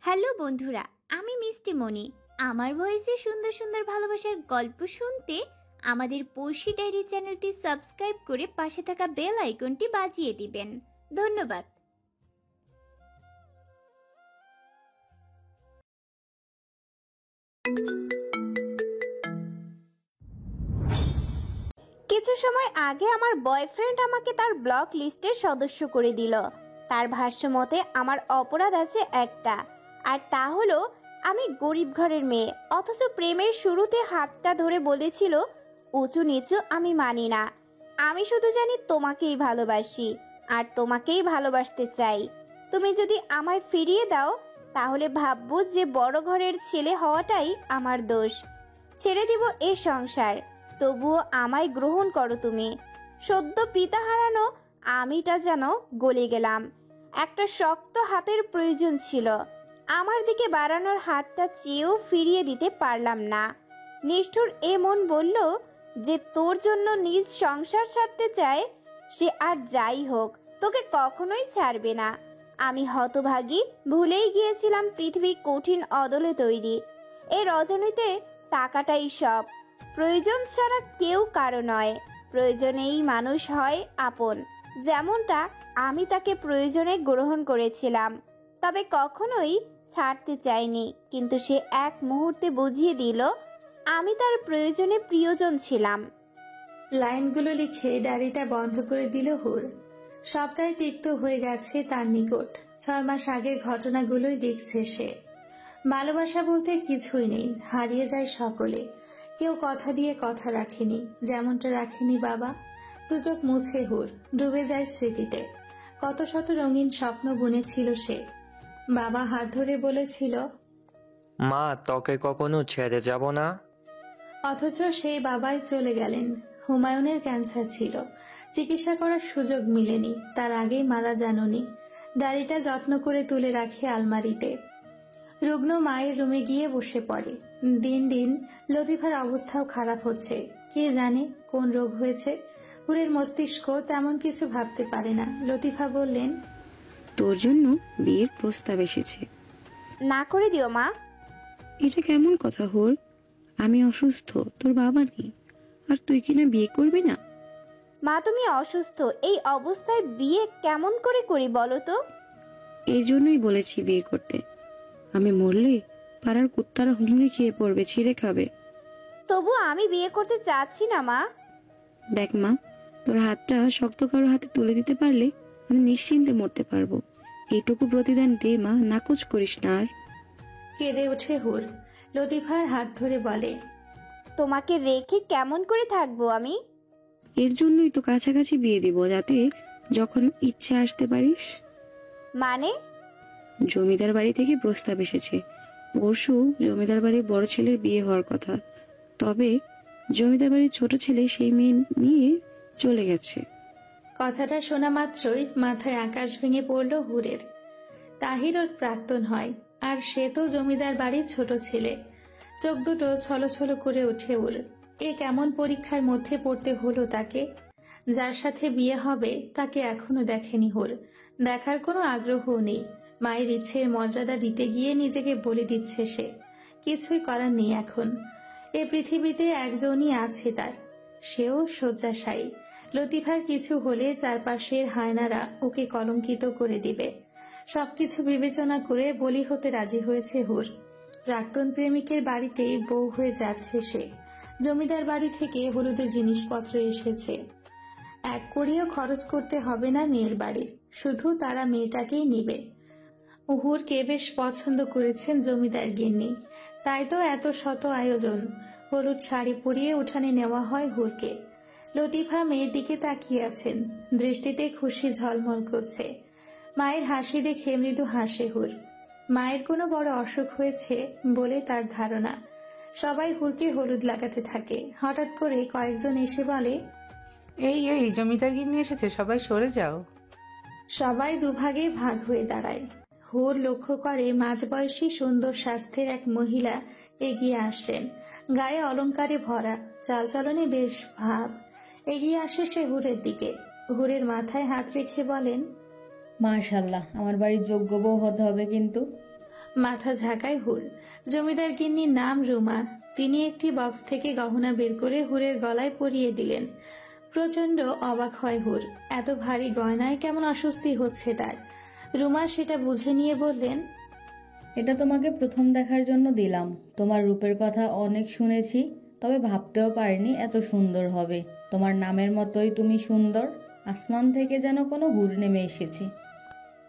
Hello বন্ধুরা, আমি মিষ্টি মনি। আমার ভয়েসে সুন্দর সুন্দর ভালোবাসার গল্প শুনতে আমাদের পড়শি ডায়েরি চ্যানেলটি সাবস্ক্রাইব করে পাশে থাকা বেল আইকনটি বাজিয়ে দিবেন। ধন্যবাদ। কিছু সময় আগে আমার বয়ফ্রেন্ড আমাকে তার ব্লক লিস্টের সদস্য করে দিল। তার ভাষ্য মতে আমার অপরাধ আছে একটা, আর তা হলো আমি গরিব ঘরের মেয়ে, অথচ প্রেমের শুরুতে হাতটা ধরে বলেছিল উঁচু নিচু আমি মানি না, আমি শুধু জানি তোমাকেই ভালোবাসি আর তোমাকেই ভালোবাসতে চাই। তুমি যদি আমায় ফিরিয়ে দাও তাহলে ভাববো যে বড় ঘরের ছেলে হওয়াটাই আমার দোষ, ছেড়ে দিব এ সংসার, তবুও আমায় গ্রহণ করো তুমি। সদ্য পিতা হারানো আমিটা যেন গলে গেলাম। একটা শক্ত হাতের প্রয়োজন ছিল, আমার দিকে বাড়ানোর হাতটা চেয়েও ফিরিয়ে দিতে পারলাম না। নিষ্ঠুর এ মন বলল যে তোর জন্য নিজ সংসার ছাড়তে চায়, সে আর যাই হোক তোকে কখনোই ছাড়বে না। আমি হতভাগী, ভুলেই গিয়েছিলাম পৃথিবী কঠিন অদলে তৈরি। এ রজনীতে টাকাটাই সব, প্রয়োজন ছাড়া কেউ কারো নয়, প্রয়োজনেই মানুষ হয় আপন। যেমনটা আমি তাকে প্রয়োজনে গ্রহণ করেছিলাম, তবে কখনোই ছাড়তে চাইনি, কিন্তু সে এক মুহূর্তে বুঝিয়ে দিল আমি তার প্রয়োজনে প্রিয়জন ছিলাম। লাইনগুলো লিখে ডায়েরিটা বন্ধ করে দিল হুর। সবটাই তিক্ত হয়ে গেছে তার নিকট। 6 মাস আগের ঘটনাগুলোই লিখছে সে। ভালোবাসা বলতে কিছুই নেই, হারিয়ে যায় সকলে। কেউ কথা দিয়ে কথা রাখেনি, যেমনটা রাখেনি বাবা। দুচোখ মুছে হুর, ডুবে যায় স্মৃতিতে। কত শত রঙিন স্বপ্ন বুনেছিল সে। বাবা হাত ধরে বলেছিল, মা, তোকে কখনো ছেড়ে যাব না। অথচ সেই বাবাই চলে গেলেন। হুমায়ুনের ক্যান্সার ছিল, চিকিৎসা করার সুযোগ মিলেনি, তার আগেই মারা যাননি। ডায়েরিটা যত্ন করে তুলে রাখে আলমারিতে। রুগ্ন মায়ের রুমে গিয়ে বসে পড়ে। দিন দিন লতিফার অবস্থাও খারাপ হচ্ছে। কে জানে কোন রোগ হয়েছে। হুরের মস্তিষ্ক তেমন কিছু ভাবতে পারে না। লতিফা বললেন, তোর জন্য বিয়ের প্রস্তাব এসেছে। না করে দিও মা। এটা কেমন কথা হুর? আমি অসুস্থ, তোর বাবা নেই, আর তুই কিনা বিয়ে করবি না? মা তুমি অসুস্থ, এই অবস্থায় বিয়ে কেমন করে করি বলো তো? এই জন্যই বলেছি বিয়ে করতে। আমি মরলে পাড়ার কুত্তারা হুমড়ি খেয়ে পড়বে, ছিঁড়ে খাবে। তবু আমি বিয়ে করতে চাচ্ছি না মা। দেখ মা, তোর হাতটা শক্ত কারো হাতে তুলে দিতে পারলে আমি নিশ্চিন্তে মরতে পারবো। এইটুকু প্রতিদান দে মা, নাকচ করিস না আর। কেঁদে ওঠে হুর। লতিফার হাত ধরে বলে, তোমাকে রেখে কেমন করে থাকবো আমি? এর জন্যই তো কাছাকাছি বিয়ে দিব, যাতে যখন ইচ্ছে আসতে পারিস। মানে? জমিদার বাড়ি থেকে প্রস্তাব এসেছে। পরশু জমিদার বাড়ির বড় ছেলের বিয়ে হওয়ার কথা, তবে জমিদার বাড়ির ছোট ছেলে সেই মেয়ে নিয়ে চলে গেছে। কথাটা শোনা মাত্রই মাথায় আকাশ ভেঙে পড়ল হুরের। তাহির ওর প্রাক্তন হয়, আর সে তো জমিদার বাড়ির ছোট ছেলে। চোখ দুটো ছলছল করে ওঠে ওর। এ কেমন পরীক্ষার মধ্যে পড়তে হলো তাকে? যার সাথে বিয়ে হবে তাকে এখনো দেখেনি হুর, দেখার কোনো আগ্রহও নেই। মায়ের ইচ্ছের মর্যাদা দিতে গিয়ে নিজেকে বলে দিচ্ছে সে। কিছুই করার নেই এখন। এ পৃথিবীতে একজনই আছে তার, সেও শয্যাশায়ী। লতিফার কিছু হলে চারপাশের হায়নারা ওকে কলঙ্কিত করে দিবে। সবকিছু বিবেচনা করে বলি হতে রাজি হয়েছে হুর। প্রাক্তন প্রেমিকের বাড়িতেই বউ হয়ে যাচ্ছে সে। জমিদার বাড়ি থেকে হলুদের জিনিসপত্র এসেছে। এক কড়িও খরচ করতে হবে না মেয়ের বাড়ির, শুধু তারা মেয়েটাকেই নিবে। হুরকে বেশ পছন্দ করেছেন জমিদার গিন্নি, তাই তো এত শত আয়োজন। হলুদ শাড়ি পরিয়ে উঠানে নেওয়া হয় হুরকে। লতিফা মেয়ের দিকে তাকিয়ে আছেন, দৃষ্টিতে খুশি ঝলমল করছে। মায়ের হাসি দেখে মৃদু হাসে হুর। মায়ের কোনো বড় অসুখ হয়েছে বলে তার ধারণা। সবাই হুরকে হলুদ লাগাতে থাকে। হঠাৎ করে কয়েকজন এসে বলে, এই এই জমিদার গিন্নি এসেছে, সবাই সরে যাও। সবাই দুভাগে ভাগ হয়ে দাঁড়ায়। হুর লক্ষ্য করে মাঝবয়সী সুন্দর স্বাস্থ্যের এক মহিলা এগিয়ে আসছেন। গায়ে অলংকারে ভরা, চালচলনে বেশ ভাব। এগিয়ে আসে সে হুরের দিকে। হুরের মাথায় হাত রেখে বলেন, মাশাআল্লাহ, আমার বাড়ির যোগ্য বউ হতে হবে কিন্তু। মাথা ঝাঁকায় হুর। জমিদার গিন্নির নাম রুমা। তিনি একটি বক্স থেকে গহনা বের করে হুরের গলায় পরিয়ে দিলেন। প্রচন্ড অবাক হয় হুর, এত ভারী গয়নায় কেমন অস্বস্তি হচ্ছে তার। রুমা সেটা বুঝে নিয়ে বললেন, এটা তোমাকে প্রথম দেখার জন্য দিলাম। তোমার রূপের কথা অনেক শুনেছি, তবে ভাবতেও পারিনি এত সুন্দর হবে। তোমার নামের মতোই তুমি সুন্দর, আসমান থেকে যেন কোনো হুর নেমে এসেছে।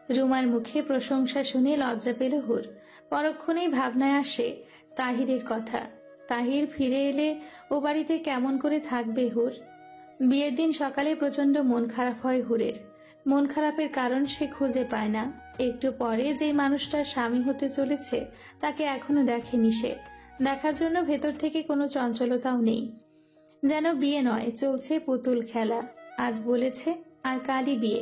রুমার মুখে প্রশংসা শুনে লজ্জা পেল হুর। পরক্ষণেই ভাবনায় আসে তাহিরের কথা। তাহির ফিরে এলে ও বাড়িতে কেমন করে থাকবে হুর। বিয়ের দিন সকালে প্রচন্ড মন খারাপ হয় হুরের। মন খারাপের কারণ সে খুঁজে পায় না। একটু পরে যেই মানুষটার স্বামী হতে চলেছে তাকে এখনো দেখেনি সে। দেখার জন্য ভেতর থেকে কোনো চঞ্চলতাও নেই। যেন বিয়ে নয়, চলছে পুতুল খেলা। আজ বলেছে আর কালই বিয়ে।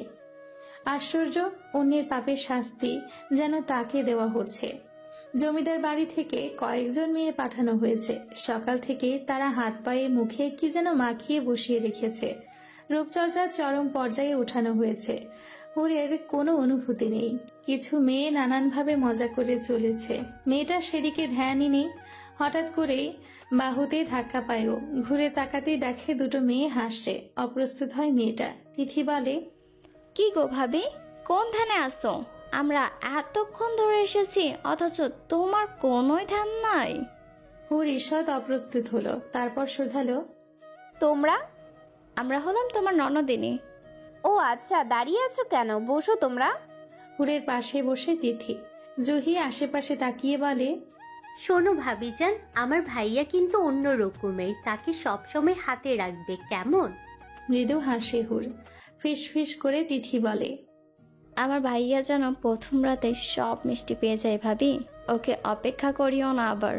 আশ্চর্য, অন্যের পাপের শাস্তি যেন তাকে দেওয়া হচ্ছে। জমিদার বাড়ি থেকে কয়েকজন মেয়ে পাঠানো হয়েছে। সকাল থেকে তারা হাত পায়ে মুখে কি যেন মাখিয়ে বসিয়ে রেখেছে। রূপচর্চার চরম পর্যায়ে উঠানো হয়েছে। হুরের কোনো অনুভূতি নেই। কিছু মেয়ে নানানভাবে মজা করে চলেছে। মেয়েটা সেদিকে ধ্যানই নেই। হঠাৎ করেই বাহুতে ধাক্কা পায়ও। ঘুরে তাকাতেই দেখে দুটো মেয়ে হাসছে। অপ্রস্তুত হয় মেয়েটা। তিথি বলে, কি গো ভাবি, কোন ধ্যানে আসো? আমরা এতক্ষণ ধরে এসেছি অথচ তোমার কোনোই ধ্যান নাই। হুর ঈষৎ অপ্রস্তুত হলো, তারপর শুধালো, তোমরা? আমরা হলাম তোমার ননদিনী। ও আচ্ছা, দাঁড়িয়ে আছো কেন? বসো তোমরা। হুরের পাশে বসে তিথি। জুহি আশেপাশে তাকিয়ে বলে, শোনো ভাবিজান, আমার ভাইয়া কিন্তু অন্য রকমের, তাকে সবসময় হাতে রাখবে কেমন? মৃদু হাসে হুর। ফিস ফিস করে তিথি বলে, আমার ভাইয়া যেন প্রথম রাতে সব মিষ্টি পেয়ে যায় ভাবি, ওকে অপেক্ষা করিও না আবার।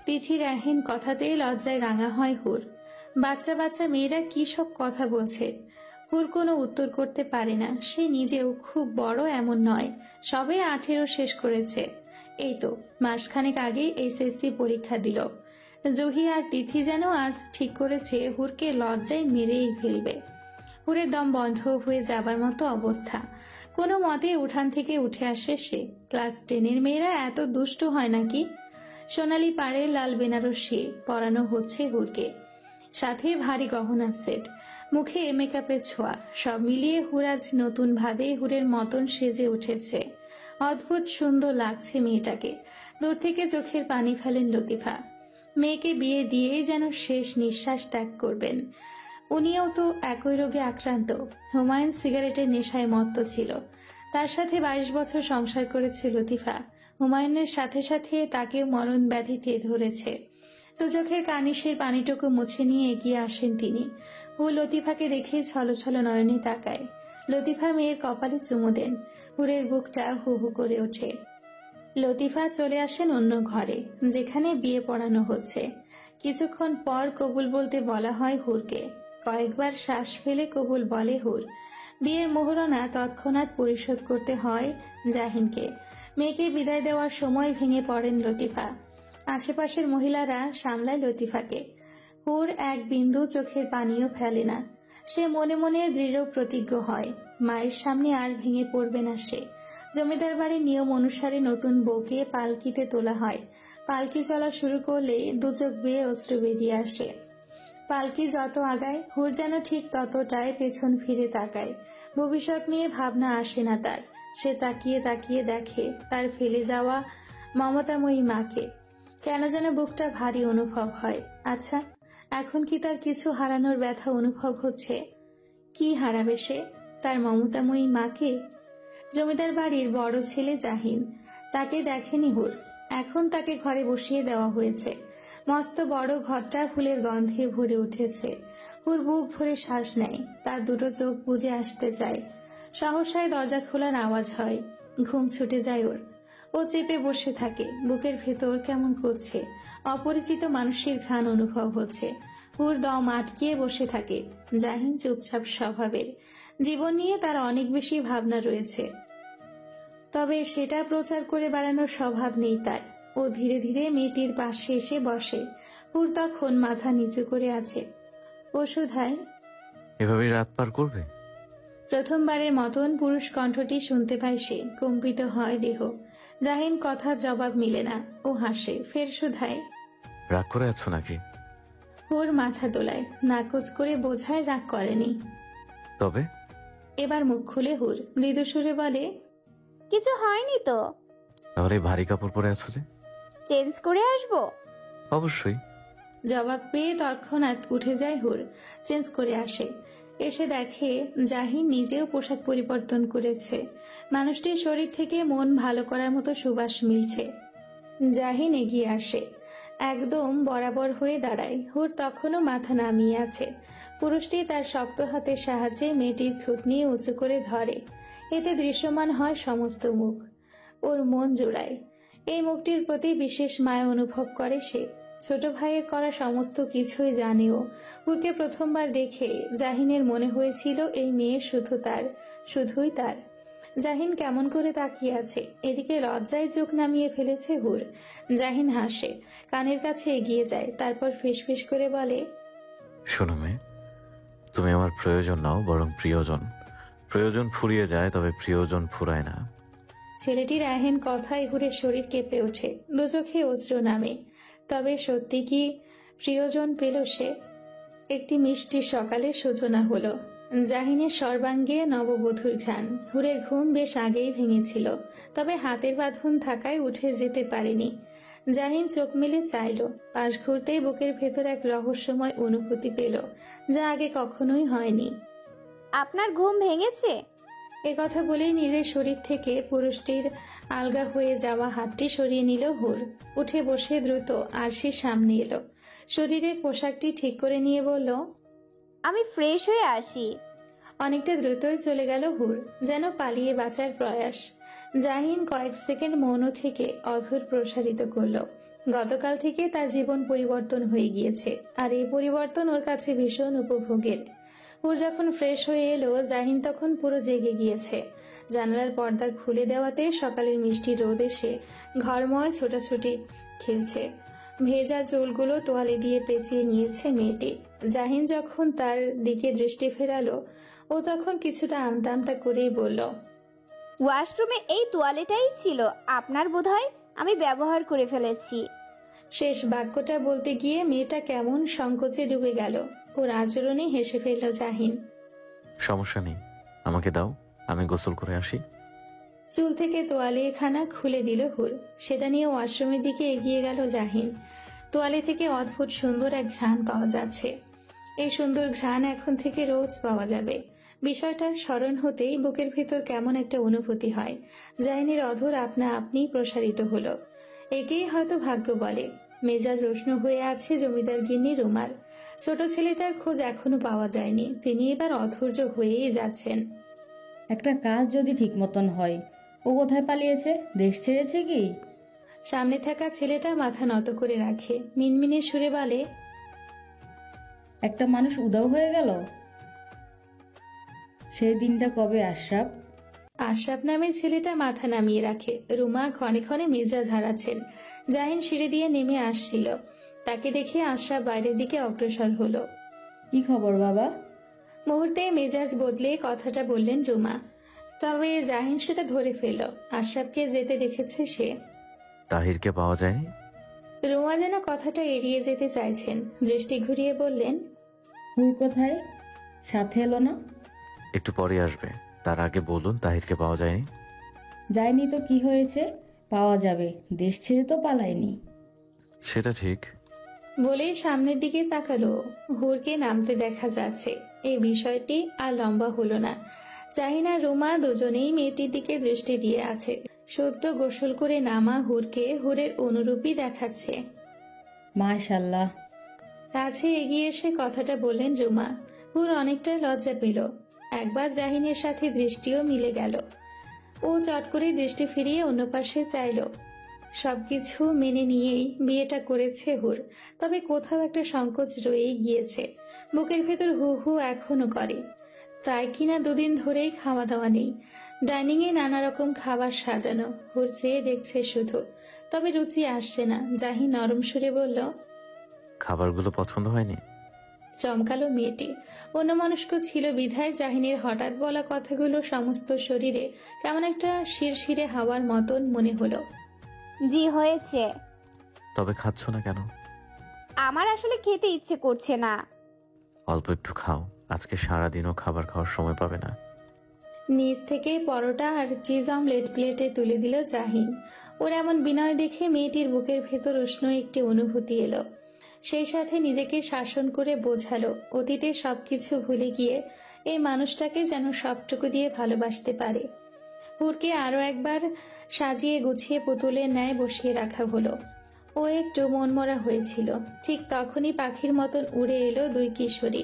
তিথির এহেন কথাতেই লজ্জায় রাঙা হয় হুর। বাচ্চা বাচ্চা মেয়েরা কি সব কথা বলছে। হুর কোনো উত্তর করতে পারে না। সে নিজেও খুব বড় এমন নয়, সবে 18 শেষ করেছে। এই তো মাসখানেক আগেই এসএসসি পরীক্ষা দিল। জহি আর তিথি যেন আজ ঠিক করেছে হুরকে লজ্জায় মেরেই ফেলবে। হুরের দম বন্ধ হয়ে যাবার মতো অবস্থা। কোনো মতে উঠান থেকে উঠে আসে সে। ক্লাস 10-এর মেয়েরা এত দুষ্ট হয় নাকি? সোনালি পাড়ে লাল বেনারসি পরানো হচ্ছে হুরকে, সাথে ভারী গহনা সেট, মুখে মেকআপের ছোঁয়া। সব মিলিয়ে হুর আজ নতুন ভাবে হুরের মতন সেজে উঠেছে। অদ্ভুত সুন্দর লাগছে মেয়েটাকে। দূর থেকে চোখের পানি ফেলেন লতিফা। মেয়েকে বিয়ে দিয়েই যেন শেষ নিঃশ্বাস ত্যাগ করবেন। উনিও তো একই রোগে আক্রান্ত। হুমায়ুন সিগারেটের নেশায় মত্ত ছিল। তার সাথে 22 বছর সংসার করেছে লতিফা। হুমায়ুনের সাথে সাথে তাকেও মরণ ব্যাধিতে ধরেছে। তো চোখের কানিশের পানিটুকু মুছে নিয়ে এগিয়ে আসেন তিনি। ও লতিফাকে দেখে ছলছল নয়নে তাকায়। লতিফা মেয়ের কপালে চুমু দেন। হুরের বুকটা হু হু করে ওঠে। লতিফা চলে আসেন অন্য ঘরে, যেখানে বিয়ে পড়ানো হচ্ছে। কিছুক্ষণ পর কবুল বলতে বলা হয় হুরকে। কয়েকবার শ্বাস ফেলে কবুল বলে হুর। বিয়ের মোহরনা তৎক্ষণাৎ পরিশোধ করতে হয় জাহিনকে। মেয়েকে বিদায় দেওয়ার সময় ভেঙে পড়েন লতিফা। আশেপাশের মহিলারা সামলায় লতিফাকে। হুর এক বিন্দু চোখের পানিও ফেলে না। সে মনে মনে দৃঢ় প্রতিজ্ঞ হয়, মায়ের সামনে আর ভেঙে পড়বে না সে। জমিদার বাড়ির নিয়ম অনুসারে নতুন বউকে পালকিতে তোলা হয়। পালকি চলা শুরু করলে দু চোখ বেয়ে অশ্রু বেরিয়ে আসে। পালকি যত আগায় হুর যেন ঠিক ততটাই পেছন ফিরে তাকায়। ভবিষ্যৎ নিয়ে ভাবনা আসে না তার। সে তাকিয়ে তাকিয়ে দেখে তার ফেলে যাওয়া মমতাময়ী মাকে। কেন যেন বুকটা ভারী অনুভব হয়। আচ্ছা, এখন কি তার কিছু হারানোর ব্যথা অনুভব হচ্ছে? কি হারাবে সে? তার মমতাময়ী মাকে? জমিদার বাড়ির বড় ছেলে জাহিন, তাকে দেখেনি হুর। এখন তাকে ঘরে বসিয়ে দেওয়া হয়েছে। মস্ত বড় ঘরটা ফুলের গন্ধে ভরে উঠেছে। হুর বুক ভরে শ্বাস নেয়। তার দুটো চোখ বুজে আসতে চায়। সহসায় দরজা খোলার আওয়াজ হয়। ঘুম ছুটে যায় ওর। ও চেপে বসে থাকে। বুকের ভেতর কেমন করছে। অপরিচিত মানুষের ঘ্রাণ অনুভব হচ্ছে। হুর দম আটকিয়ে বসে থাকে। জাহিন চুপচাপ স্বভাবের। জীবন নিয়ে তার অনেক বেশি ভাবনা রয়েছে, তবে সেটা প্রচার করে বেড়ানোর স্বভাব নেই তার। ও ধীরে ধীরে মেয়েটির পাশে এসে বসে। হুর তখন মাথা নিচু করে আছে। ও শুধায়, এভাবেই রাত পার করবে? প্রথমবারের মতন পুরুষ কণ্ঠটি শুনতে পায় সে, কম্পিত হয় দেহ। জাহিন কথা জবাব মিলে না, ও হাসে, ফের শুধায়। রাগ করে আছো নাকি? হুর মাথা দোলায়, নাকচ করে বোঝায় রাগ করেনি। তবে এবার মুখ খুলে হুর মৃদু সুরে বলে, কিছু হয়নি তো। তাহলে এই ভারী কাপড় পরে আছো যে? চেঞ্জ করে আসবো। অবশ্যই। জবাব পেয়ে তৎক্ষণাৎ উঠে যায় হুর, চেঞ্জ করে আসে। এসে দেখে জাহিন নিজেও পোশাক পরিবর্তন করেছে। মানুষটির শরীর থেকে মন ভালো করার মতো সুবাস মিলছে। জাহিন এগিয়ে আসে, একদম বরাবর হয়ে দাঁড়ায়। হুর তখনও মাথা নামিয়ে আছে। পুরুষটি তার শক্ত হাতের সাহায্যে মেয়েটির থুতনি উঁচু করে ধরে। এতে দৃশ্যমান হয় সমস্ত মুখ। ওর মন জোড়ায়। এই মুখটির প্রতি বিশেষ মায়া অনুভব করে সে। ছোট ভাইয়ের করা সমস্ত কিছুই জানেও। হুরকে প্রথমবার দেখে জাহিনের মনে হয়েছিল এই মেয়ে শুধু তার, শুধুই তার। জাহিন কেমন করে তাকিয়ে আছে, এদিকে লজ্জায় চোখ নামিয়ে ফেলেছে হুর। জাহিন হাসে, কানের কাছে এগিয়ে যায়, তারপর ফিসফিস করে বলে, শোনো মেয়ে, তুমি আমার প্রয়োজন নাও, বরং প্রিয়জন। প্রয়োজন ফুরিয়ে যায়, তবে প্রিয়জন ফুরায় না। ছেলেটির এহেন কথায় হুরের শরীর কেঁপে ওঠে, দু চোখে অশ্রু নামে। তবে সত্যি কি প্রিয়জন পেল সে? একটি মিষ্টি সকালের সূচনা হলো। জাহিনের সর্বাঙ্গে নববধূর ঘ্রাণ। হুরের ঘুম বেশ আগেই ভেঙেছিল, তবে হাতের বাঁধন থাকায় উঠে যেতে পারেনি। জাহিন চোখ মেলে চাইল, পাশ ঘুরতেই বুকের ভেতর এক রহস্যময় অনুভূতি পেল, যা আগে কখনোই হয়নি। আপনার ঘুম ভেঙেছে? কথা বলেই নিজের শরীর থেকে পুরুষটির আলগা হয়ে যাওয়া হাতটি সরিয়ে নিল হুর। উঠে বসে দ্রুত আরশির সামনে এলো, শরীরের পোশাকটি ঠিক করে নিয়ে বলল, আমি ফ্রেশ হয়ে আসি। অনেকটা দ্রুতই চলে গেল হুর, যেন পালিয়ে বাঁচার প্রয়াস। জাহিন কয়েক সেকেন্ড মৌন থেকে অধর প্রসারিত করলো। গতকাল থেকে তার জীবন পরিবর্তন হয়ে গিয়েছে, আর এই পরিবর্তন ওর কাছে ভীষণ উপভোগের। হুর যখন ফ্রেশ হয়ে এলো, জাহিন তখন পুরো জেগে গিয়েছে। জানালার পর্দা খুলে দেওয়াতে সকালের মিষ্টি রোদ এসে ঘরময় ছোটাছুটি খেলছে। ভেজা চুলগুলো তোয়ালে দিয়ে পেঁচিয়ে নিয়েছে মেয়েটি। জাহিন যখন তার দিকে দৃষ্টি ফেরালো, ও তখন কিছুটা আমতা আমতা করেই বলল, ওয়াশরুমে এই তোয়ালেটাই ছিল আপনার বোধহয়, আমি ব্যবহার করে ফেলেছি। শেষ বাক্যটা বলতে গিয়ে মেয়েটা কেমন সংকোচে ডুবে গেল। ওর আচরণে হেসে ফেলল জাহিন। সমস্যা নেই, আমাকে দাও, আমি গোসল করে আসি। চুল থেকে তোয়ালে খানা খুলে দিল হুর। সেটা নিয়ে ওয়াশরুমের দিকে এগিয়ে গেল জাহিন। তোয়ালে থেকে অদ্ভুত সুন্দর এক ঘ্রাণ পাওয়া যাচ্ছে। এই সুন্দর ঘ্রাণ এখন থেকে রোজ পাওয়া যাবে। বিষয়টার স্মরণ হতেই বুকের ভেতর কেমন একটা অনুভূতি হয়। জাহিনের অধর আপনা আপনি প্রসারিত হলো। একেই হয়তো ভাগ্য বলে। মেজাজ উষ্ণ হয়ে আছে জমিদার গিন্নি রুমার। ছোট ছেলেটার খোঁজ এখনো পাওয়া যায়নি, তিনি এবার অধৈর্য হয়েই যাচ্ছেন। একটা কাজ যদি ঠিক মতন হয়। ও কোথায় পালিয়েছে? দেশ ছেড়েছে কি? সামনে থাকা ছেলেটা মাথা নত করে রাখে, মিনমিনে সুরে বলে, একটা মানুষ উধাও হয়ে গেল। সেই দিনটা কবে আশরাফ? আশরাফ নামে ছেলেটা মাথা নামিয়ে রাখে। রুমা ক্ষণে ক্ষণে মেজাজ হারাচ্ছেন। জাহিন সিঁড়ি দিয়ে নেমে আসছিল, তাকে দেখে আশরাফ বাইরের দিকে অগ্রসর হলো। কি খবর বাবা? মুহূর্তে মেজাজ বদলে কথাটা বললেন রুমা। তবে জাহিন সেটা ধরে ফেলল, আশরাফকে যেতে দেখেছে সে। তাহিরকে পাওয়া যায়নি? রুমা যেন কথাটা এড়িয়ে যেতে চাইছেন, দৃষ্টি ঘুরিয়ে বললেন, হুর কোথায়? সাথে এলো না? একটু পরে আসবে, তার আগে বলুন তাহিরকে পাওয়া যায়নি। যায়নি তো কি হয়েছে? পাওয়া যাবে, দেশ ছেড়ে তো পালায়নি। সেটা ঠিক। বলেই সামনের দিকে তাকালো। হুরকে নামতে দেখা যাচ্ছে। এই বিষয়টি আর লম্বা হলো না। জাহিন আর রুমা দুজনেই মেয়েটির দিকে দৃষ্টি দিয়ে আছে। সদ্য গোসল করে নামা হুরকে হুরের অনুরূপী দেখাচ্ছে। মাশাআল্লাহ। কাছে এগিয়ে এসে কথাটা বললেন রুমা। হুর অনেকটা লজ্জা পেল। একবার জাহিনের সাথে দৃষ্টিও মিলে গেল। ও চট করে দৃষ্টি ফিরিয়ে অন্য পাশে চাইল। সবকিছু মেনে নিয়েই বিয়েটা করেছে হুর, তবে কোথাও একটা সংকোচ রয়েই গিয়েছে। বুকের ভেতর হু হু এখনো করে। তাই কিনা দুদিন ধরেই খাওয়া দাওয়া নেই। ডাইনিং এ নানা রকম খাবার সাজানো। হুর চেয়ে দেখছে শুধু, তবে রুচি আসছে না। জাহিন নরম সুরে বলল, খাবারগুলো পছন্দ হয়নি? চমকালো মেয়েটি। অন্যমনস্ক ছিল বিধায় জাহিনের হঠাৎ বলা কথাগুলো সমস্ত শরীরে কেমন একটা শিরশিরে হাওয়ার মতন মনে হলো। জি হয়েছে। তবে খাচ্ছ না কেন? আমার আসলে খেতে ইচ্ছে করছে না। অল্প একটু খাও, আজকে সারাদিনও খাবার খাওয়ার সময় পাবে না। নিচ থেকে পরোটা আর চিজ অমলেট প্লেটে তুলে দিল জাহিন। ওর এমন বিনয় দেখে মেয়েটির বুকের ভেতর উষ্ণ একটি অনুভূতি এলো। সেই সাথে নিজেকে শাসন করে বোঝালো অতীতে সবকিছু ভুলে গিয়ে এই মানুষটাকে যেন সবটুকু দিয়ে ভালোবাসতে পারে। হুরকে আরো একবার সাজিয়ে গুছিয়ে পুতুলের ন্যায় বসিয়ে রাখা হলো। ও একটু মনমরা হয়েছিল। ঠিক তখনই পাখির মতন উড়ে এলো দুই কিশোরী।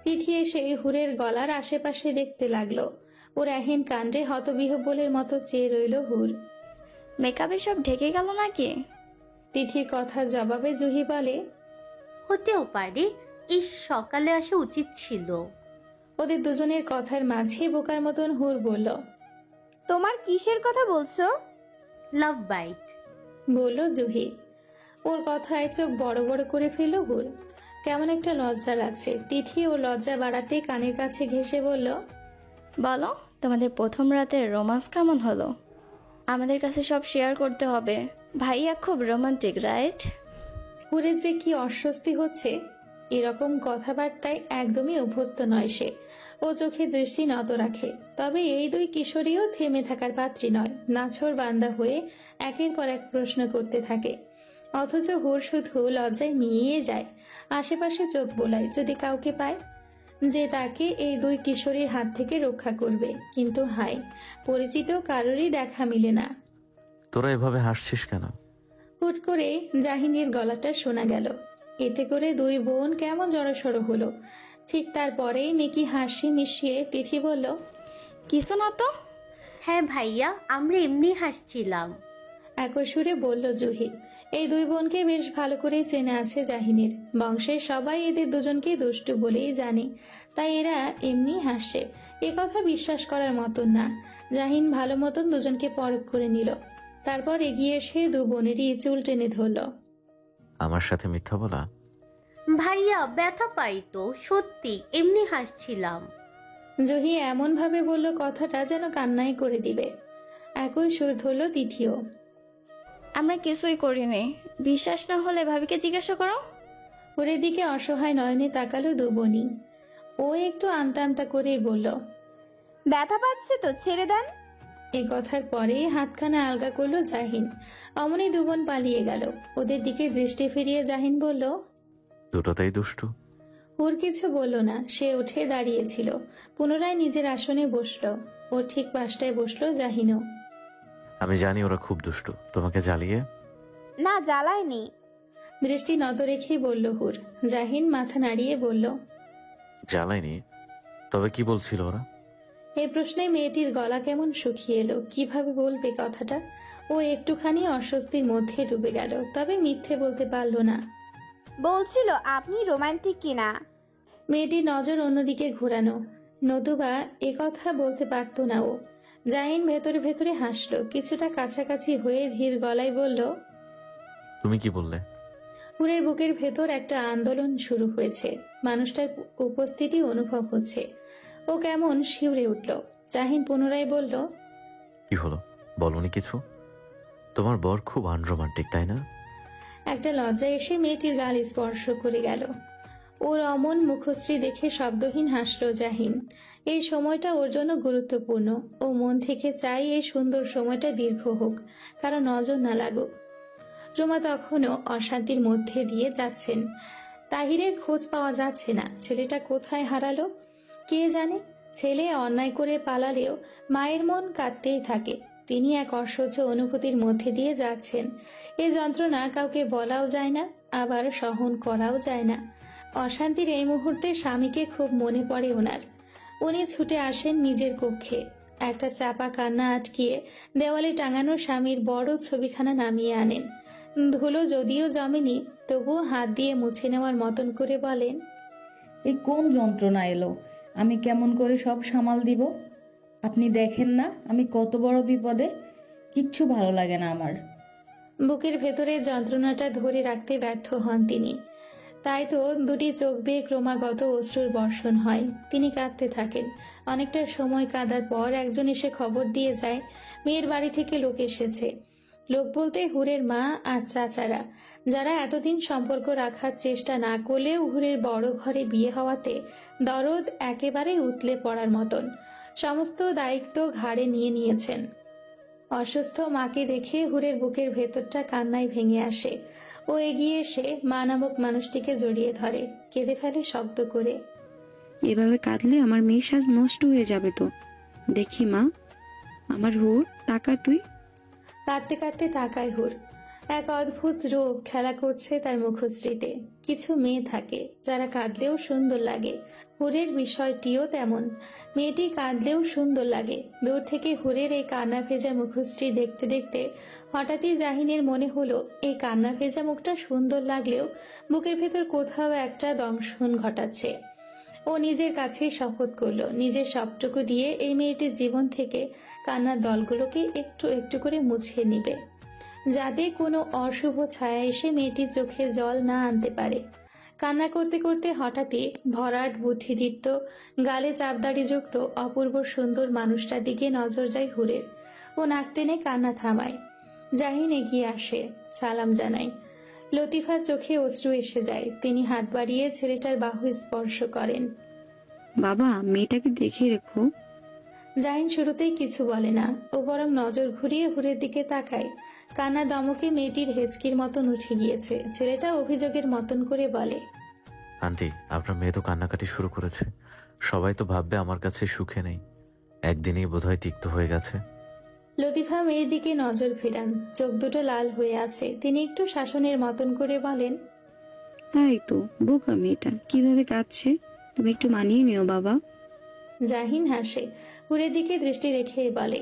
তিথি এসে হুরের গলার আশেপাশে দেখতে লাগলো। ওর এহেন কাণ্ডে হতবিহ্বলের মতো চেয়ে রইল হুর। মেকআপে সব ঢেকে গেল নাকি? তিথির কথার জবাবে জুহি বলে, হতেও পারে, এই সকালে আসা উচিত ছিল। ওদের দুজনের কথার মাঝে বোকার মতন হুর বলল, তোমার কিসের কথা বলছো? লাভ বাইট বলল জুহি। ওর কথায় চোখ বড় বড় করে ফেলল হুর। কেমন একটা লজ্জা লাগছে। তিথি ও লজ্জা বাড়াতে কানের কাছে ঘেঁষে বলল, বলো, তোমাদের প্রথম রাতের রোমান্স কেমন হলো? আমাদের কাছে সব শেয়ার করতে হবে। ভাইয়া খুব রোমান্টিক, রাইট? হুরের যে কি অস্বস্তি হচ্ছে। এরকম কথাবার্তায় একদমই অভ্যস্ত নয় সে। ও চোখে দৃষ্টি নত রাখে। তবে এই দুই কিশোরীও থেমে থাকার পাত্রী নয়। নাছোড় বান্দা হয়ে একের পর এক প্রশ্ন করতে থাকে। অথচ হুর শুধু লজ্জায় মিইয়ে যায়। আশেপাশে চোখ বোলায় যদি কাউকে পায় যে তাকে এই দুই কিশোরীর হাত থেকে রক্ষা করবে। কিন্তু হায়, পরিচিত কারোরই দেখা মিলে না। তোরা এভাবে হাসছিস কেন? হুট করে জাহিনীর গলাটা শোনা গেল। এতে করে দুই বোন কেমন জড়সড় হলো। ঠিক তারপরেই মেকি হাসি মিশিয়ে তিথি বলল, কিছু না তো। হ্যাঁ ভাইয়া, আমরা এমনি হাসছিলাম। একই সুরে বলল জুহি। এই দুই বোনকে বেশ ভালো করেই চেনা আছে জাহিনীর। বংশের সবাই এদের দুজনকে দুষ্টু বলেই জানে, তাই এরা এমনি হাসছে। এ কথা বিশ্বাস করার মতন না। জাহিন ভালো মতন দুজনকে পরখ করে নিল। তারপর এগিয়ে এসে দু বোনেরই চুল টেনে ধরল। আমার সাথে মিথ্যা বলা? ভাইয়া ব্যথা পাই তো, সত্যি এমনি হাসছিলাম। জহি এমন ভাবে বলল কথাটা যেন কান্নাই করে দিবে। একই সুর ধরল তিথিও। আমরা কিছুই করিনি। বিশ্বাস না হলে ভাবিকে জিজ্ঞাসা করো। ওর দিকে অসহায় নয়নে তাকালো দু বোনই। ও একটু আমতা আমতা করেই বলল, ব্যথা পাচ্ছে তো, ছেড়ে দেন। এ কথার পরে হাতখানা আলগা করলো জাহিন। অমনি দু বোন পালিয়ে গেল। ওদের দিকে দৃষ্টি ফিরিয়ে জাহিন বলল, দুটোতেই দুষ্টু। ওর কিছু বলল না। সে উঠে দাঁড়িয়েছিল। পুনরায় নিজের আসনে বসলো। ওর ঠিক পাশটায় বসলো জাহিনও। আমি জানি ওরা খুব দুষ্টু। তোমাকে জ্বালিয়ে? না, জ্বালায়নি। দৃষ্টি নত রেখেই বলল হুর। জাহিন মাথা নাড়িয়ে বলল, জ্বালাইনি। তবে কি বলছিল ওরা? এই প্রশ্নে মেয়েটির গলা কেমন শুকিয়ে এলো। কিভাবে বলবে কথাটা? ও একটুখানি অস্বস্তির মধ্যে ডুবে গেল। তবে মিথ্যে বলতে পারল না। বলছিল আপনি রোমান্টিক কিনা। মেয়েটির নজর অন্যদিকে ঘোরানো, নতুবা এ কথা বলতে পারত না ও। জাহিন ভেতরে ভেতরে হাসলো। কিছুটা কাছাকাছি হয়ে ধীর গলায় বলল, তুমি কি বললে? হুরের বুকের ভেতর একটা আন্দোলন শুরু হয়েছে। মানুষটার উপস্থিতি অনুভব হচ্ছে। ও কেমন শিউরে উঠল। জাহিন পুনরায় বলল, কি হলো, বলনি কিছু? তোমার বর খুব আনরোমান্টিক, তাই না? একটা লজ্জা এসে মেয়েটির গাল স্পর্শ করে গেল। ওর অমন মুখশ্রী দেখে শব্দহীন হাসলো জাহিন। এই সময়টা ওর জন্য গুরুত্বপূর্ণ। ও মন থেকে চাই এই সুন্দর সময়টা দীর্ঘ হোক, কারণ নজর না লাগুক। রোমা তখনও অশান্তির মধ্যে দিয়ে যাচ্ছেন। তাহিরের খোঁজ পাওয়া যাচ্ছে না। ছেলেটা কোথায় হারালো কে জানে। ছেলে অন্যায় করে পালালেও মায়ের মন কাঁদতেই থাকে। তিনি এক অসহ্য অনুভূতির মধ্যে দিয়ে যাচ্ছেন। এই যন্ত্রণা কাউকে বলাও যায় না, আবার সহন করাও যায় না। অশান্তির এই মুহূর্তে স্বামীকে খুব মনে পড়ে ওনার। উনি ছুটে আসেন নিজের কক্ষে। একটা চাপা কান্না আটকিয়ে দেওয়ালে টাঙানো স্বামীর বড় ছবিখানা নামিয়ে আনেন। ধুলো যদিও জমেনি, তবুও হাত দিয়ে মুছে নেওয়ার মতন করে বলেন, এই কোন যন্ত্রণা এলো? আমি কেমন করে সব সামাল দিব? আপনি দেখেন না আমি কত বড় বিপদে? কিচ্ছু ভালো লাগে না আমার। বুকের ভেতরে যন্ত্রণাটা ধরে রাখতে ব্যর্থ হন তিনি। তাই তো দুটি চোখ বেয়ে ক্রমাগত অশ্রুর বর্ষণ হয়। তিনি কাঁদতে থাকেন। অনেকটা সময় কাঁদার পর একজন এসে খবর দিয়ে যায় মেয়ের বাড়ি থেকে লোক এসেছে। লোক বলতে হুরের মা আর চাচারা, যারা এতদিন সম্পর্ক রাখার চেষ্টা না করলেও হুরের বড় ঘরে বিয়ে হওয়াতে দরদ একেবারে উতলে পড়ার মতন সমস্ত দায়িত্ব ঘাড়ে নিয়ে নিয়েছেন। অসুস্থ মাকে দেখে হুরের বুকের ভেতরটা কান্নায় ভেঙে আসে। ও এগিয়ে এসে মা নামক মানুষটিকে জড়িয়ে ধরে, কেঁদে ফেলে শব্দ করে। এভাবে কাঁদলে আমার মেয়ের সাজ নষ্ট হয়ে যাবে তো। দেখি মা, আমার হুর, টাকা তুই। কাঁদতে কাঁদতে তাকায় হুর। এক অদ্ভুত রূপ খেলা করছে তার মুখশ্রীতে। কিছু মেয়ে থাকে যারা কাঁদলেও সুন্দর লাগে, হুরের বিষয়টিও তেমন। মেয়েটি কাঁদলেও সুন্দর লাগে। দূর থেকে হুরের এই কান্না ভেজা মুখশ্রী দেখতে দেখতে হঠাৎই জাহিনের মনে হলো এই কান্না ভেজা মুখটা সুন্দর লাগলেও বুকের ভেতর কোথাও একটা দংশন ঘটাচ্ছে। ও নিজের কাছেই শপথ করলো নিজের সবটুকু দিয়ে এই মেয়েটির জীবন থেকে কান্নার দলগুলোকে একটু একটু করে মুছিয়ে নিবে, যাতে কোনো অশুভ ছায়া এসে মেয়েটির চোখে জল না আনতে পারে। কান্না করতে করতে হঠাৎই ভরাট বুদ্ধিদীপ্ত গালে চাপদাড়ি যুক্ত অপূর্ব সুন্দর মানুষটার দিকে নজর যায় হুরের। ও নাক টেনে কান্না থামায়। জাহিন এগিয়ে আসে, সালাম জানায়। লতিফার চোখে অশ্রু এসে যায়। তিনি হাত বাড়িয়ে ছেলেটার বাহু স্পর্শ করেন। বাবা, মেয়েটাকে দেখে রেখো। জাহিন শুরুতেই কিছু বলে না, ও বরং নজর ঘুরিয়ে হুরের দিকে তাকায়। কান্না দমকে মেয়েটির হেঁচকির মতন উঠে গিয়েছে। ছেলেটা অভিযোগের মতন করে বলে, আন্টি, আপনার মেয়ে তো কান্নাকাটি শুরু করেছে। সবাই তো ভাববে আমার কাছে সুখে নেই। একদিনই বোধহয় তিক্ত হয়ে গেছে। লতিফা মেয়ের দিকে নজর ফেরান। চোখ দুটো লাল হয়ে আছে। তিনি একটু শাসনের মতন করে বলেন, তাই তো, বোকা মেয়েটা কিভাবে কাঁদছে। তুমি একটু মানিয়ে নিও বাবা। জাহিন হাসে, হুরের দিকে দৃষ্টি রেখে বলে,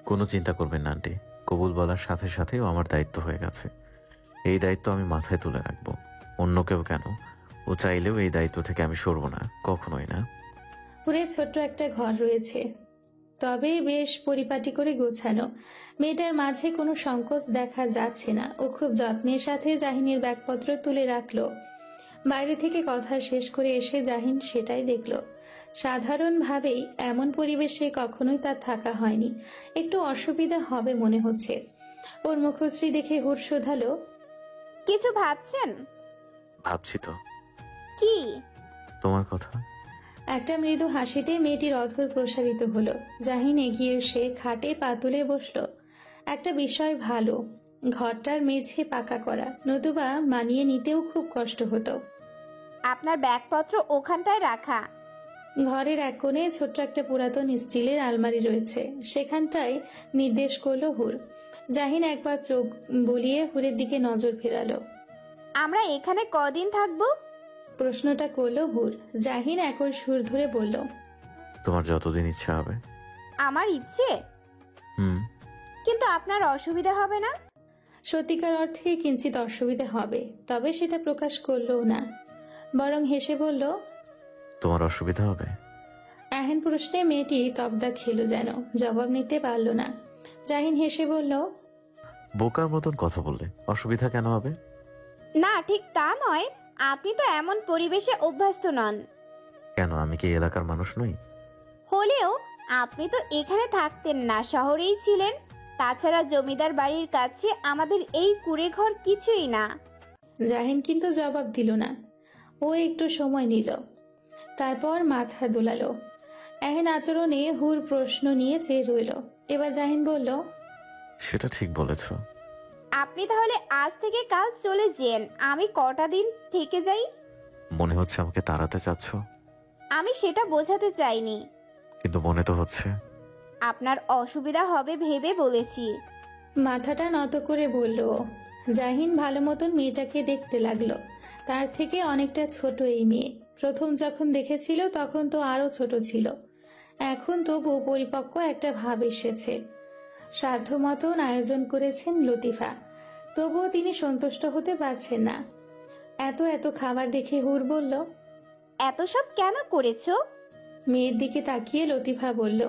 কোনো চিন্তা করবেন না আন্টি। কবুল বলার সাথে সাথেও আমার দায়িত্ব হয়ে গেছে। এই দায়িত্ব আমি মাথায় তুলে রাখবো। অন্য কেউ কেন, ও চাইলেও এই দায়িত্ব থেকে আমি সরব না, কখনোই না। হুরের ছোট্ট একটা ঘর রয়েছে, তবে বেশ পরিপাটি করে গোছানো। মেয়েটার মাঝে কোনো সংকোচ দেখা যাচ্ছে না। ও খুব যত্নের সাথে জাহিনের ব্যাগপত্র তুলে রাখলো। বাইরে থেকে কথা শেষ করে এসে জাহিন সেটাই দেখলো। সাধারণভাবেই এমন পরিবেশে কখনোই তার থাকা হয়নি। একটু অসুবিধা হবে মনে হচ্ছে। ওর মুখশ্রী দেখে হুর শোধালো, কিছু ভাবছেন? ভাবছি তো। কি? তোমার কথা। একটা মৃদু হাসিতে মেয়েটির অধর প্রসারিত হলো। জাহিন এগিয়ে এসে খাটে পা তুলে বসলো। একটা বিষয় ভালো, ঘরটার মেঝে পাকা করা, নতুবা মানিয়ে নিতেও খুব কষ্ট হতো। আপনার ব্যাগপত্র ওখানটায় রাখা। ঘরের এক কোণে ছোট্ট একটা পুরাতন স্টিলের আলমারি রয়েছে, সেখানটায় নির্দেশ করলো হুর। জাহিন একবার চোখ বুলিয়ে হুরের দিকে নজর ফেরালো। আমরা এখানে কদিন থাকবো? প্রশ্নটা করলো হুর। জাহিন একই সুর ধরে বলল, তোমার যতদিন ইচ্ছা হবে। আমার ইচ্ছে? কিন্তু আপনার অসুবিধা হবে না? সত্যিকার অর্থে কিঞ্চিত অসুবিধা হবে, তবে সেটা প্রকাশ করলোও না, বরং হেসে বলল, তোমার অসুবিধা হবে? এহেন প্রশ্নে মেয়েটি তবদা খেলো যেন, জবাব নিতে পারল না। জাহিন হেসে বলল, বোকার মতন কথা বললে অসুবিধা কেন হবে? না, ঠিক তা নয়। আপনি তো এমন পরিবেশে অভ্যস্ত নন। কেন, আমি কি এলাকার মানুষ নই? হলেও আপনি তো এখানে থাকতেন না, শহরেই ছিলেন। তাছাড়া জমিদার বাড়ির কাছে আমাদের এই কুড়ে ঘর কিছুই না। জাহিন কিন্তু জবাব দিল না। ও একটু সময় নিল, তারপর মাথা দোলালো। এহেন আচরণে হুর প্রশ্ন নিয়ে চেয়ে রইল। এবার জাহিন বলল, সেটা ঠিক বলেছ। আপনি তাহলে আজ থেকে কাল চলে যেন, আমি কটা দিন থেকে যাই। মনে হচ্ছে আমাকে তাড়াতে চাচ্ছ। আমি সেটা বোঝাতে চাইনি, কিন্তু মনে তো হচ্ছে। আপনার অসুবিধা হবে ভেবে বলেছি। মাথাটা নত করে বলল। জাহিন ভালো মতন মেয়েটাকে দেখতে লাগলো। তার থেকে অনেকটা ছোট এই মেয়ে। প্রথম যখন দেখেছিল তখন তো আরো ছোট ছিল, এখন তবু পরিপক্ক একটা ভাব এসেছে। সাধ্য মতন আয়োজন করেছেন লতিফা, তবুও তিনি সন্তুষ্ট হতে পারছেন না। এত এত খাবার দেখে হুর বলল, এত সব কেন করেছো? মেয়ের দিকে তাকিয়ে লতিফা বলল,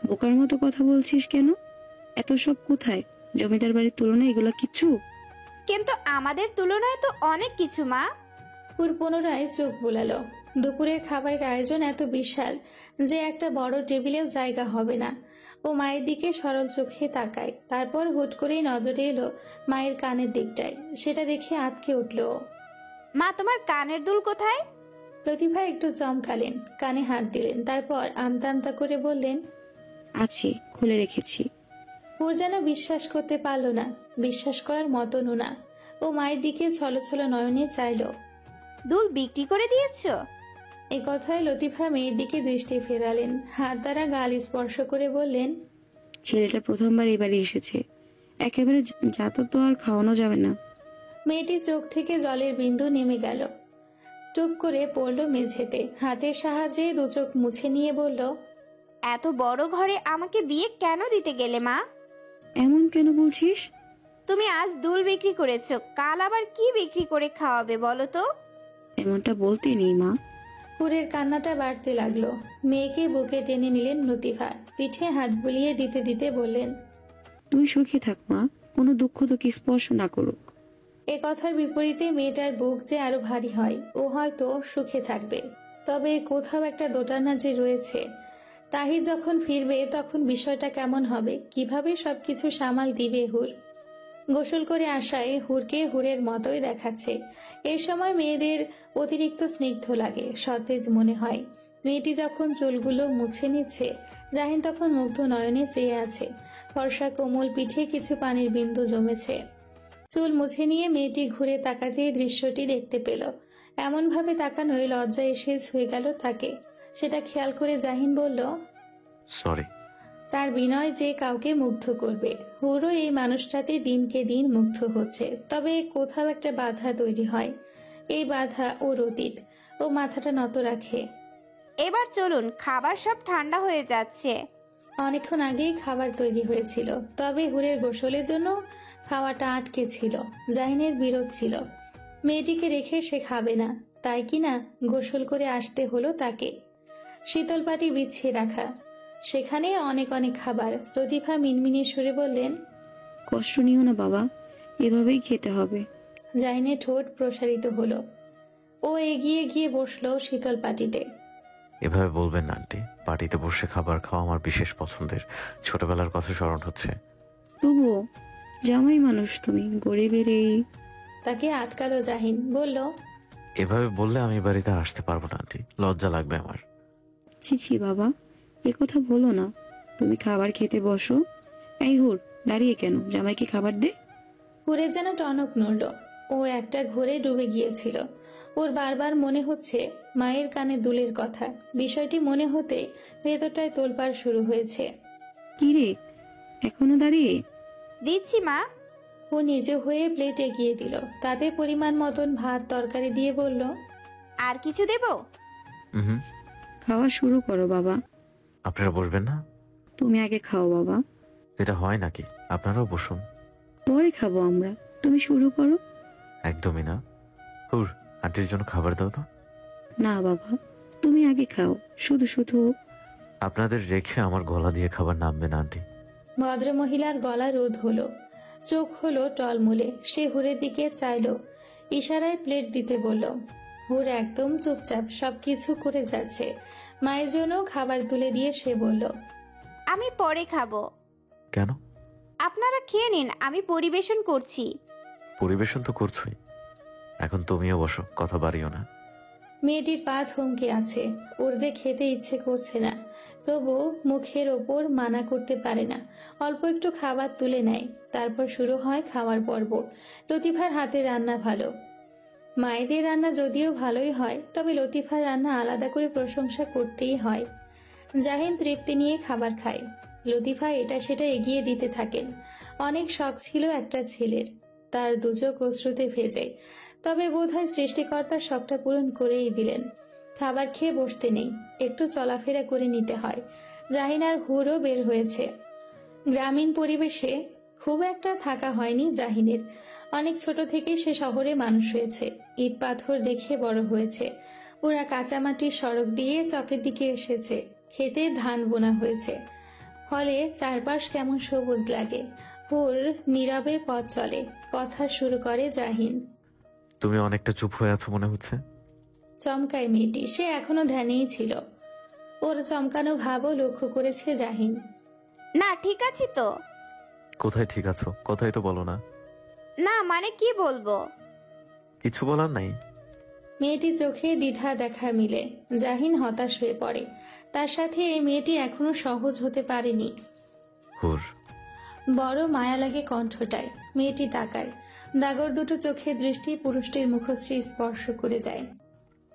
বোকার মতো কথা বলছিস কেন? এত সব কোথায়? জমিদার বাড়ির তুলনায় এগুলো কিছু? কিন্তু আমাদের তুলনায় তো অনেক কিছু মা। হুর পুনরায় চোখ বোলালো। দুপুরের খাবারের আয়োজন এত বিশাল যে একটা বড় টেবিলেও জায়গা হবে না। ও মায়ের দিকে সরল চোখে তাকায়, তারপর হুট করেই নজরে এলো মায়ের কানের দিকটায়। সেটা দেখে আঁতকে উঠল ও। মা, তোমার কানের দুল কোথায়? প্রতিভা একটু চমকালেন, কানে হাত দিলেন, তারপর আমতা আমতা করে বললেন, আছে, খুলে রেখেছি। হুর যেন বিশ্বাস করতে পারল না, বিশ্বাস করার মতনও না। ও মায়ের দিকে ছলছল নয়নে চাইল। দুল বিক্রি করে দিয়েছো? এ কথায় লতিফা মেয়ের দিকে দৃষ্টি ফেরালেন, হাত দ্বারা গাল স্পর্শ করে বললেন, ছেলেটা প্রথমবার এবারে এসেছে, একেবারে যাত তো আর খাওয়ানো যাবে না। মেয়েটির চোখ থেকে জলের বিন্দু নেমে গেল, টুপ করে পড়ল মেঝেতে। হাতের সাহায্যে দু চোখ মুছে নিয়ে বলল, এত বড় ঘরে আমাকে বিয়ে কেন দিতে গেলে মা? এমন কেন বলছিস? তুমি আজ দুল বিক্রি করেছো, কাল আবার কি বিক্রি করে খাওয়াবে বলো তো? এমনটা বলতে নেই মা। হুরের কান্নাটা বাড়তে লাগলো। মেয়েকে বুকে টেনে নিলেন লতিফা, পিঠে হাত বুলিয়ে দিতে দিতে বললেন, তুই সুখী থাক মা, কোনো দুঃখ তোকে স্পর্শ না করুক। এ কথার বিপরীতে মেয়েটার বুক যে আরো ভারী হয়। ও হয়তো সুখে থাকবে, তবে কোথাও একটা দোটানা যে রয়েছে। তাহির যখন ফিরবে তখন বিষয়টা কেমন হবে, কিভাবে সবকিছু সামাল দিবে হুর? গোসল করে আসায় হুরকে হুরের মতোই দেখাচ্ছে। এই সময় মেয়েদের অতিরিক্ত স্নিগ্ধ লাগে, সতেজ মনে হয়। মেয়েটি যখন চুলগুলো মুছে নিচ্ছে, জাহিন তখন মুগ্ধ নয়নে চেয়ে আছে। ফর্সা কোমল পিঠে কিছু পানির বিন্দু জমেছে। চুল মুছে নিয়ে মেয়েটি ঘুরে তাকাতেই দৃশ্যটি দেখতে পেল। এমন ভাবে তাকানোয় লজ্জা এসে ছুঁয়ে গেল তাকে। সেটা খেয়াল করে জাহিন বলল, সরি। তার বিনয় যে কাউকে মুগ্ধ করবে। হুরও এই মানুষটাতে দিনকে দিন মুগ্ধ হচ্ছে, তবে কোথাও একটা বাধা তৈরি হয়। এই বাধা ওর অতীত। ও মাথাটা নত রাখে। এবার চলুন, খাবার সব ঠান্ডা হয়ে যাচ্ছে। অনেকক্ষণ আগেই খাবার তৈরি হয়েছিল, তবে হুরের গোসলের জন্য খাওয়াটা আটকে ছিল। জাহিনের বিরোধ ছিল, মেয়েটিকে রেখে সে খাবে না, তাই কিনা গোসল করে আসতে হলো তাকে। শীতল পাটি বিছিয়ে রাখা, সেখানে অনেক অনেক খাবার। লতিফা মিনমিনিয়ে সুরে বললেন, কষ্ট নিও না বাবা, এভাবেই খেতে হবে। জাহিনের ঠোঁট প্রসারিত হলো। ও এগিয়ে গিয়ে বসলো শীতল পাটিতে। এভাবে বলবেন না আন্টি, পার্টিতে বসে খাবার খাওয়া আমার বিশেষ পছন্দের। ছোটবেলার কথা স্মরণ হচ্ছে। তবুও জামাই মানুষ তুমি, গরিবের এই। তাকে আটকালো জাহিন, বলল, এভাবে বললে আমি বাড়িতে আসতে পারবো না আন্টি, লজ্জা লাগবে আমার। ছি বাবা, এ কথা বলো না। তুমি খাবার খেতে বসো। এই হুর, দাঁড়িয়ে কেন, জামাইকে খাবার দে। হুরে যেন টনক নড়ল। ও একটা ঘোরে ডুবে গিয়েছিল। ওর বারবার মনে হচ্ছে মায়ের কানে দুলের কথা। বিষয়টি মনে হতে ভেতরটায় তোলপাড় শুরু হয়েছে। কি রে, এখনো দাঁড়িয়ে? দিচ্ছি মা। ও নিজে হয়ে প্লেট এগিয়ে দিল, তাতে পরিমাণ মতন ভাত তরকারি দিয়ে বলল, আর কিছু দেবো? হুম। খাওয়া শুরু করো বাবা। আপনারা বসবেন না? তুমি আগে খাও বাবা। এটা হয় নাকি? আপনারাও বসুন। পরে খাবো আমরা, তুমি শুরু করো। একদমই না। হুর, আন্টির জন্য খাবার দাও তো। না বাবা, তুমি আগে খাও। শুধু শুধু আপনাদের রেখে আমার গলা দিয়ে খাবার নামবে না আন্টি। ভদ্রমহিলার গলা রোধ হলো, চোখ হলো টলমলে। সে হুরের দিকে চাইল, ইশারায় প্লেট দিতে বলল। হুর একদম চুপচাপ, সবকিছু করে যাচ্ছে। মায়ের জন্য খাবার তুলে দিয়ে সে বলল, আমি পরে খাবো। কেন? আপনারা খেয়ে নিন, আমি পরিবেশন করছি। পরিবেশন তো করছই, এখন তুমিও বসো, কথা বাড়িও না। মেয়েটির পা থমকে আছে। ওর যে খেতে ইচ্ছে করছে না, তবু মুখের ওপর মানা করতে পারে না। অল্প একটু খাবার তুলে নেয়, তারপর শুরু হয় খাওয়ার পর্ব। লতিফার হাতের রান্না ভালো। মায়েদের রান্না যদিও ভালোই হয়, তবে লতিফার রান্না আলাদা করে প্রশংসা করতেই হয়। জাহিন তৃপ্তি নিয়ে খাবার খায়। লতিফা এটা সেটা এগিয়ে দিতে থাকেন। অনেক শখ ছিল একটা ছেলের, তার দুচোখ অশ্রুতে ভেজে। তবে বোধহয় সৃষ্টিকর্তার শখটা পূরণ করেই দিলেন। খাবার খেয়ে বসতে নেই, একটু চলাফেরা করে নিতে হয়। জাহিন আর হুরও বের হয়েছে। গ্রামীণ পরিবেশে খুব একটা থাকা হয়নি জাহিনের। অনেক ছোট থেকে সে শহরে মানুষ হয়েছে, ইট পাথর দেখে বড় হয়েছে। ওরা কাঁচামাটির সড়ক দিয়ে চকের দিকে এসেছে। খেতে ধান বোনা হয়েছে, ফলে চারপাশ কেমন সবুজ লাগে। হুর নীরবে পথ চলে। কথা শুরু করে জাহিন। তুমি অনেকটা চুপ হয়ে আছো মনে হচ্ছে। চমকায় মেয়েটি, সে এখনো ধ্যানেই ছিল। ওর চমকানো ভাবও লক্ষ্য করেছে জাহিন। না ঠিক আছে তো। কোথায় ঠিক আছো? কথাই তো বলো না। না মানে কি বলবো? কিছু বলার নাই? মেয়েটির চোখে দ্বিধা দেখা মিলে। জাহিন হতাশ হয়ে পড়ে। তার সাথে এই মেয়েটি এখনো সহজ হতে পারেনি। হুর। বড় মায়া লাগে কণ্ঠটায়। মেয়েটি তাকায়। ডাগর দুটো চোখে দৃষ্টি পুরুষটির মুখশ্রী স্পর্শ করে যায়।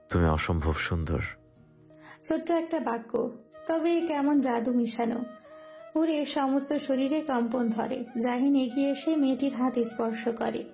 তুমি অসম্ভব সুন্দর। ছোট্ট একটা বাক্য, তবে কেমন জাদু মিশানো। হুরের সমস্ত শরীরে কম্পন ধরে। জাহিন এগিয়ে এসে মেয়েটির হাত স্পর্শ করে।